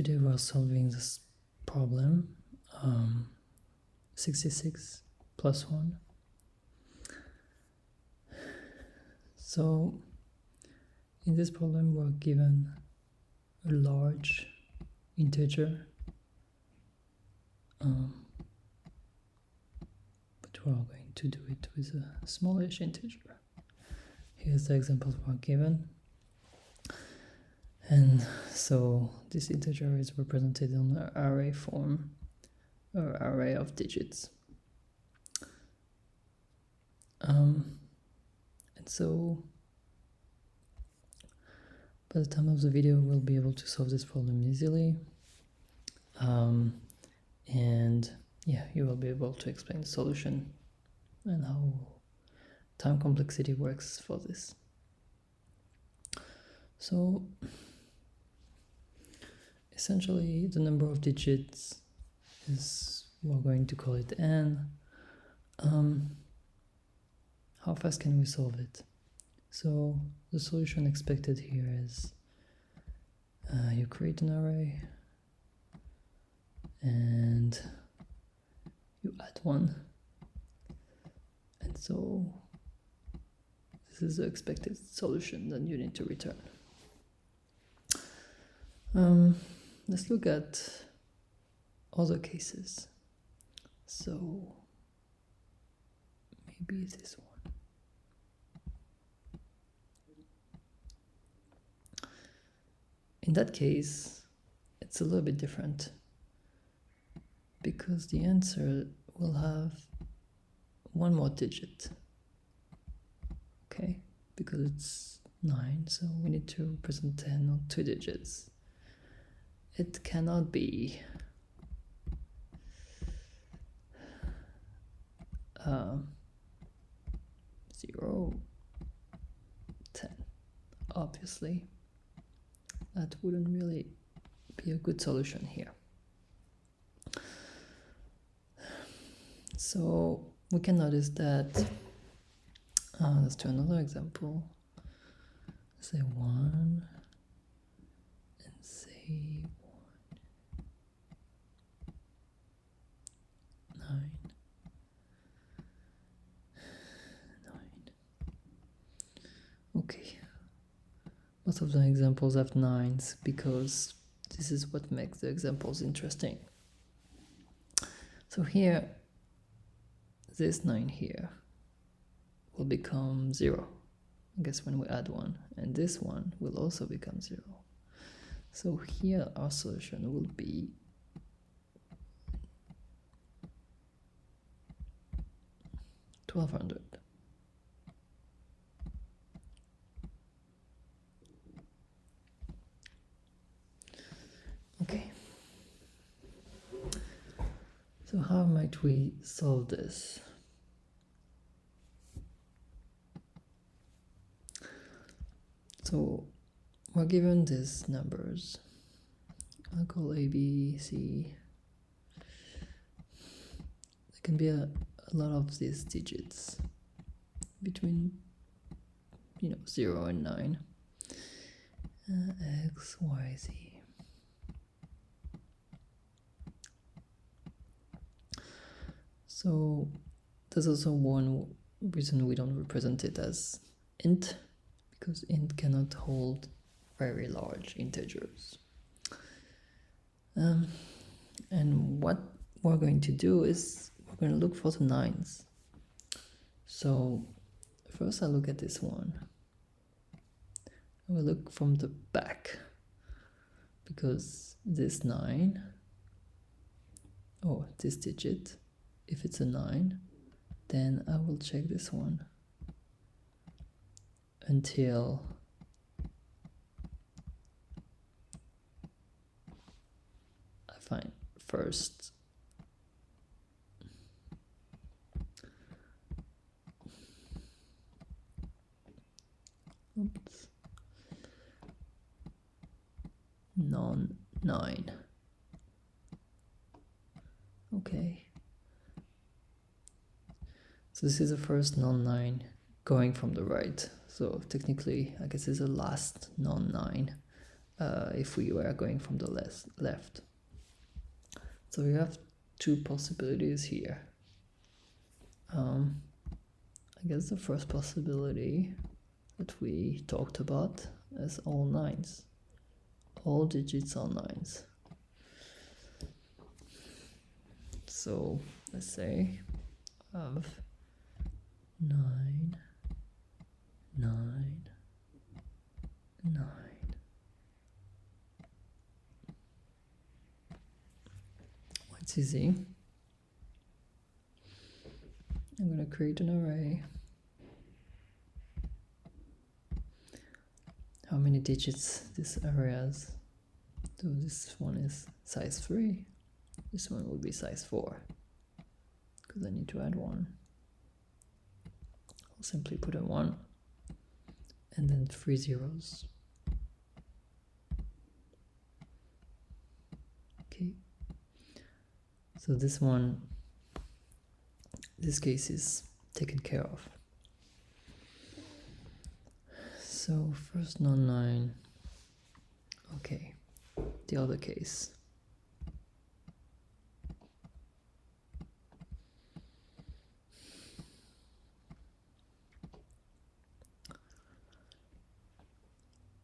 Today we're solving this problem 66 plus 1. So in this problem we're given a large integer, but we're going to do it with a smallish integer. Here's the examples we're given. And so this integer is represented on an array form, or array of digits. And so by the time of the video, we'll be able to solve this problem easily. And yeah, you will be able to explain the solution and how time complexity works for this. So essentially, the number of digits is, we're going to call it n. How fast can we solve it? So the solution expected here is you create an array and you add 1. And so this is the expected solution that you need to return. Let's look at other cases. So maybe this one. In that case, it's a little bit different because the answer will have one more digit. Okay, because it's 9, so we need to represent 10 on 2 digits. It cannot be 0, 10. Obviously, that wouldn't really be a good solution here. So we can notice that, let's do another example. Say 1 and say 9. Okay. Most of the examples have 9s because this is what makes the examples interesting. So here, this 9 here will become 0. I guess when we add 1, and this one will also become 0. So here our solution will be 1200. Okay. So how might we solve this? So we're given these numbers. I'll call A, B, C. There can be a lot of these digits between 0 and 9. X, Y, Z. So there's also one reason we don't represent it as int, because int cannot hold very large integers. And what we're going to do is we're going to look for the 9s. So first I look at this one. I will look from the back, because this 9, this digit, if it's a 9, then I will check this one until I find first non-9. Okay. So this is the first non-9 going from the right. So technically, I guess it's the last non-9 if we were going from the left. So we have two possibilities here. I guess the first possibility that we talked about is all nines. All digits are nines. So let's say I have 9, 9, 9. It's easy. I'm going to create an array. How many digits this array has? So this one is size 3. This one will be size 4. Because I need to add 1. I'll simply put a 1 and then 3 zeros. Okay. So this one, this case is taken care of. So first non-9. Okay. The other case.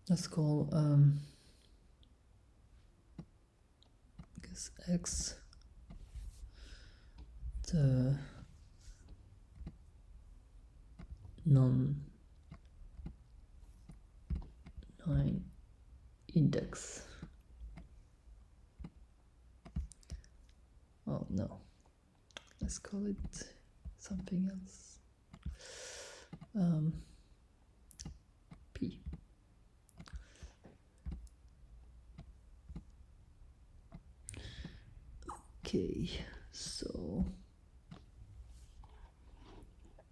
Let's call I guess x the non-9 index. Oh no, let's call it something else. P. Okay, so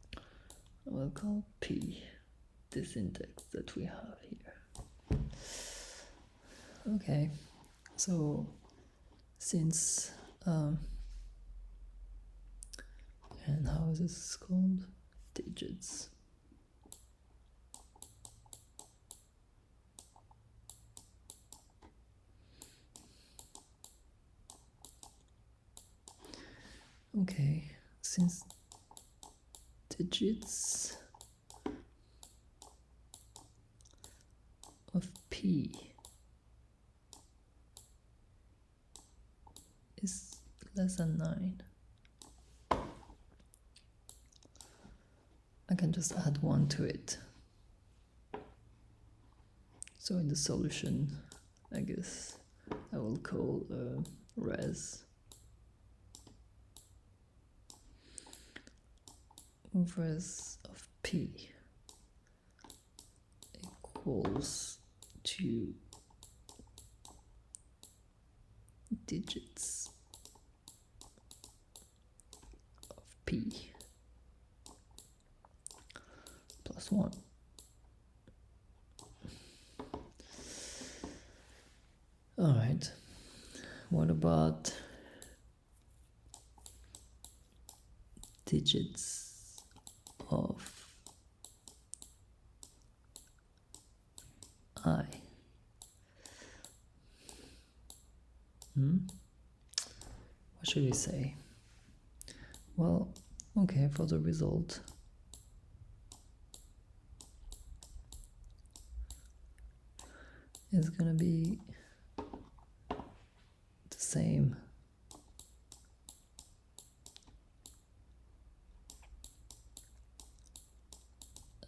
I will call P this index that we have here. Okay, so since and how is this called? Digits. Okay, since digits of P is less than 9, I can just add 1 to it. So in the solution, I guess I will call res of P equals to digits of P plus 1. All right, what about digits of I? What should we say? Well, okay, for the result, it's gonna be the same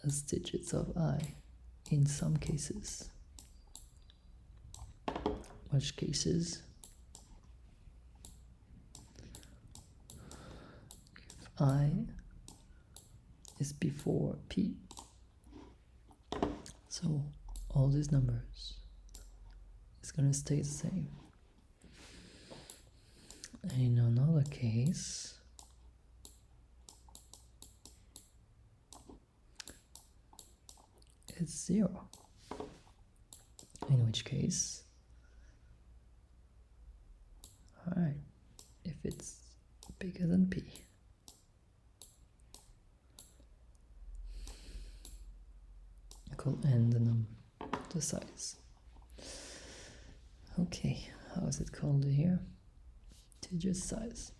as digits of I in some cases. Which cases? If I is before P, so all these numbers is going to stay the same. And in another case, it's 0. In which case, alright, if it's bigger than P, I call n the size. Okay, how is it called here? Digit size.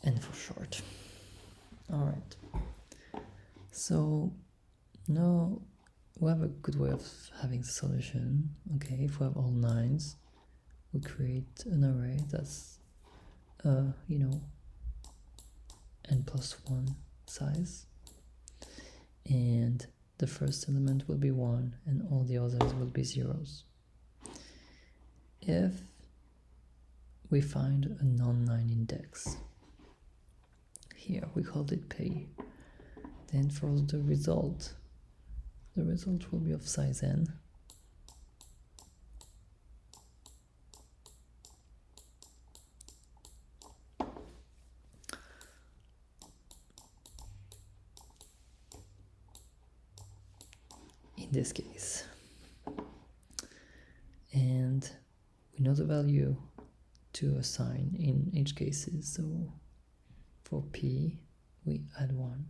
N for short. All right. So now we have a good way of having the solution. Okay, if we have all 9s, we create an array that's, you know, n+1 size, and the first element will be 1 and all the others will be zeros. If we find a non-9 index, here we called it P, then for the result will be of size n. In this case, and we know the value to assign in each case, so for P we add 1,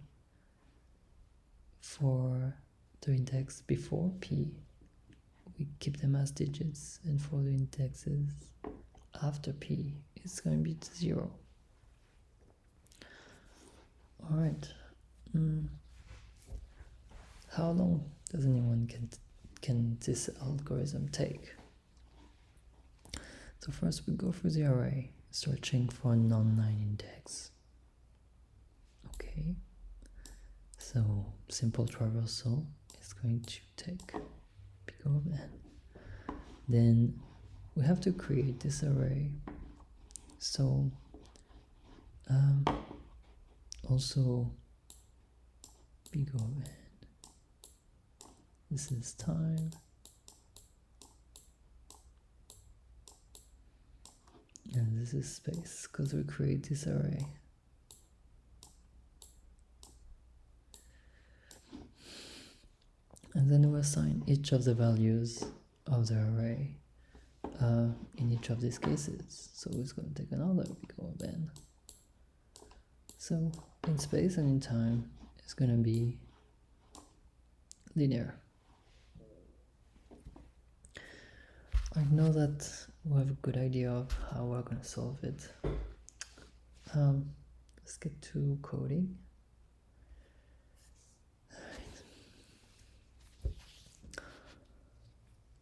for the index before P we keep them as digits, and for the indexes after P it's going to be 0. All right. How long does anyone can this algorithm take? So first we go through the array, searching for a non-9 index. Okay, so simple traversal is going to take big O of n. Then we have to create this array. So also big O of n. This is time. And this is space, because we create this array. And then we assign each of the values of the array in each of these cases. So it's going to take another big O of n. So in space and in time, it's going to be linear. I know that we have a good idea of how we're going to solve it. Let's get to coding.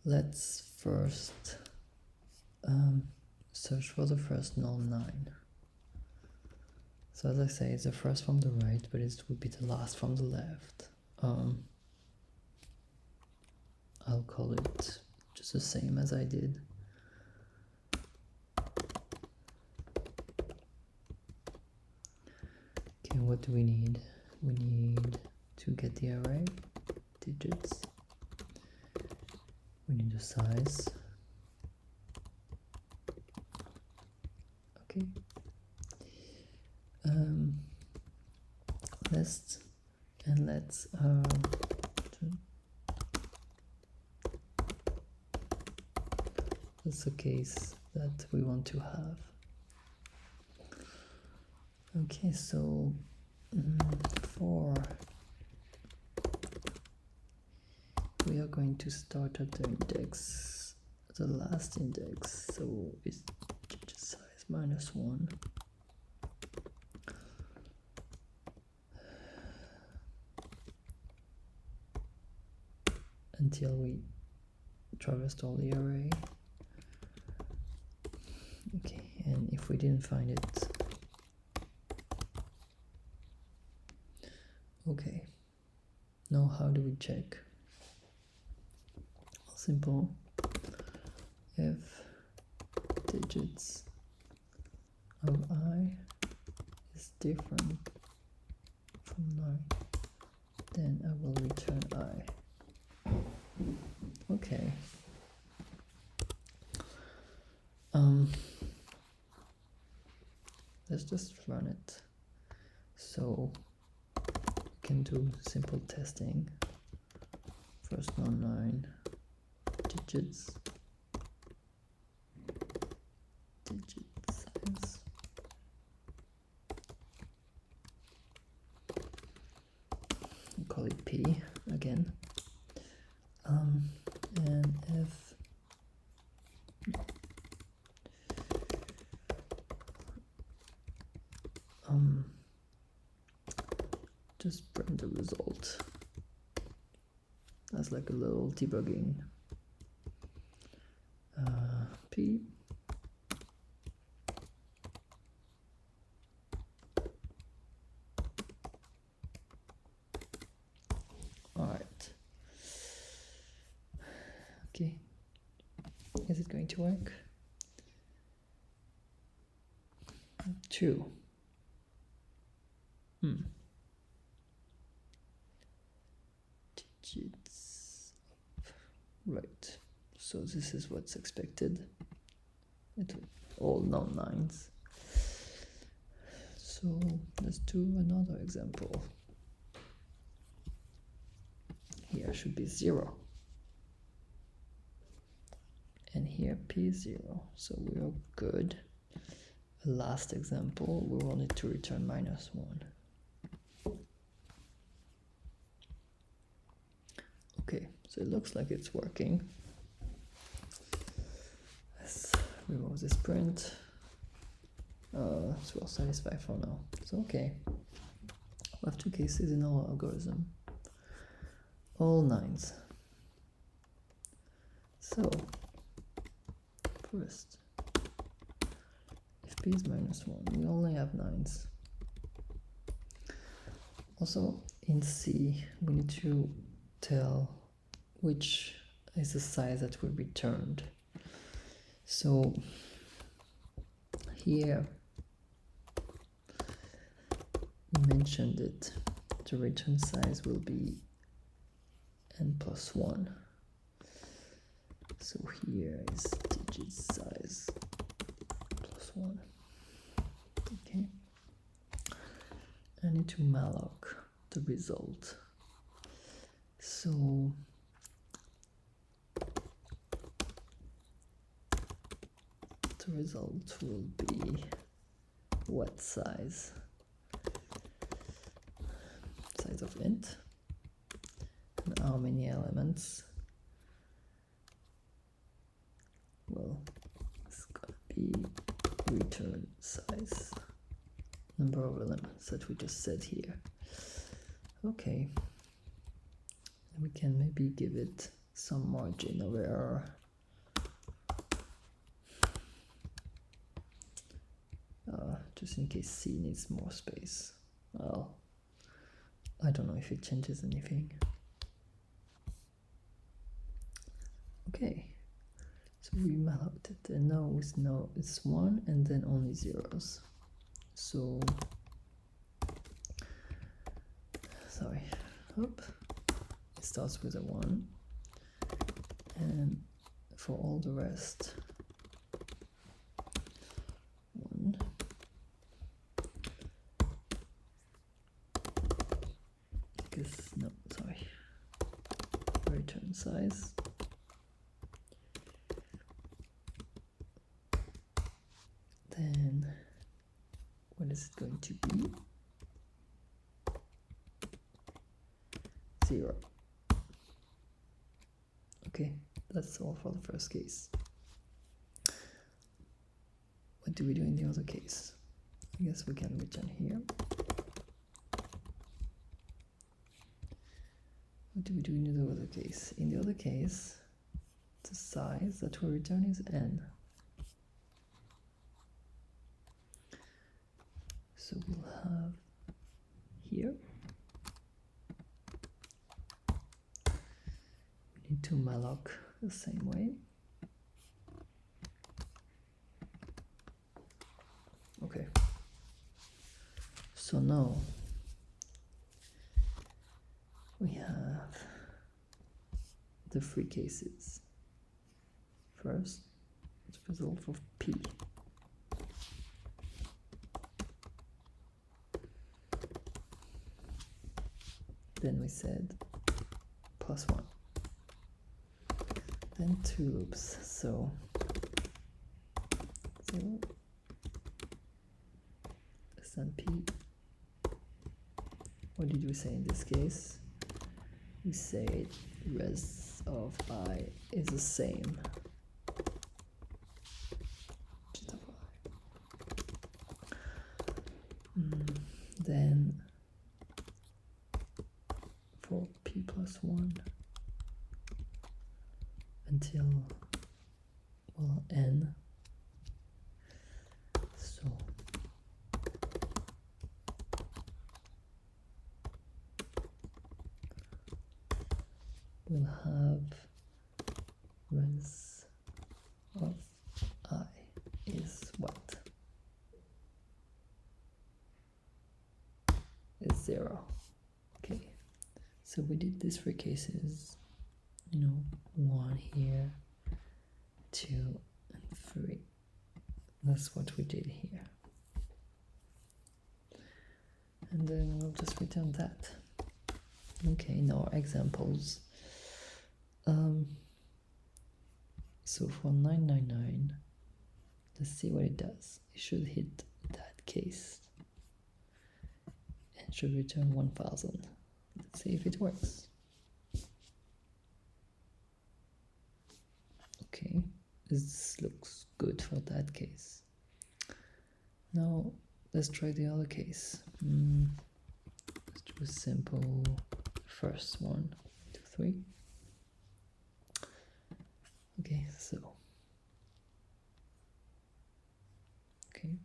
Let's first search for the first non-9. So as I say, it's the first from the right, but it would be the last from the left. I'll call it just the same as I did. Okay, what do we need? We need to get the array digits. We need the size. Okay. List, and let's that's the case that we want to have. Okay, so for we are going to start at the index, the last index, so it's digit size -1. Until we traversed all the array. Okay, and if we didn't find it, okay, now how do we check? Simple. If digits of I is different from 9, then I will return I. Okay. Let's just run it. So we can do simple testing. First non-9. digits. Digit size. We'll call it P again. And if just print the result as like a little debugging P. All right. Okay. Is it going to work? 2. Digits. Right. So this is what's expected. It all non-9s. So let's do another example. Here should be 0. And here P is 0. So we are good. Last example, we will need to return -1. Okay, so it looks like it's working. Let's remove this print. So we're satisfied for now. So okay, we have 2 cases in our algorithm. All 9s. So first, if P is -1, we only have 9s. Also, in C, we need to tell which is the size that we returned. So here, we mentioned it. The return size will be n+1. So here is digit size +1. Okay. I need to malloc the result. So the result will be what size? Size of int. And how many elements? Well, it's gonna be return size. Number of elements that we just said here. Okay. And we can maybe give it some margin of error. Just in case C needs more space. Well, I don't know if it changes anything. Okay, so we malloced it, and now it's 1 and then only zeros. So, sorry, it starts with a 1, and for all the rest, 1. No, sorry. Return size. Then, what is it going to be? 0. Okay, that's all for the first case. What do we do in the other case? I guess we can return here. What do we do in the other case? In the other case, the size that we return is n. So we'll have here, we need to malloc the same way. Okay. So now we have the 3 cases. First, the result of P. Then we said +1. then two loops. So 0 less than p. What did we say in this case? We said res of I is the same. Then for p plus 1 until, well, n. So we'll have res of I is what? Is 0. Okay, so we did these three cases, 1 here, 2 and 3. That's what we did here. And then we'll just return that. Okay, now examples. So for 999, let's see what it does. It should hit that case and should return 1000. Let's see if it works. Okay, this looks good for that case. Now let's try the other case. Let's do a simple first 1, 2, 3. Okay, so okay,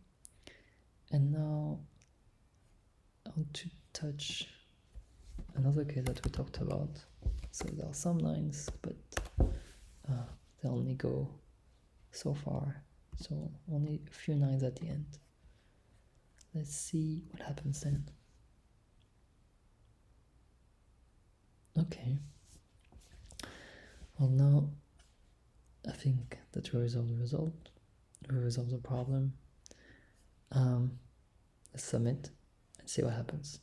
and now I want to touch another case that we talked about. So there are some lines, but they only go so far, so only a few lines at the end. Let's see what happens then. Okay, well, now I think that we resolve the problem. Let's submit and see what happens.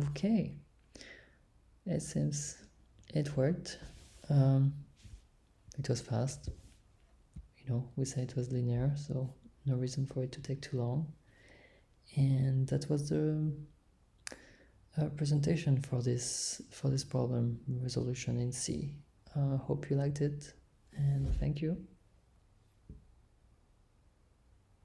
Okay, it seems it worked. It was fast. We said it was linear, so no reason for it to take too long. And that was the presentation for this problem resolution in C. Hope you liked it, and thank you.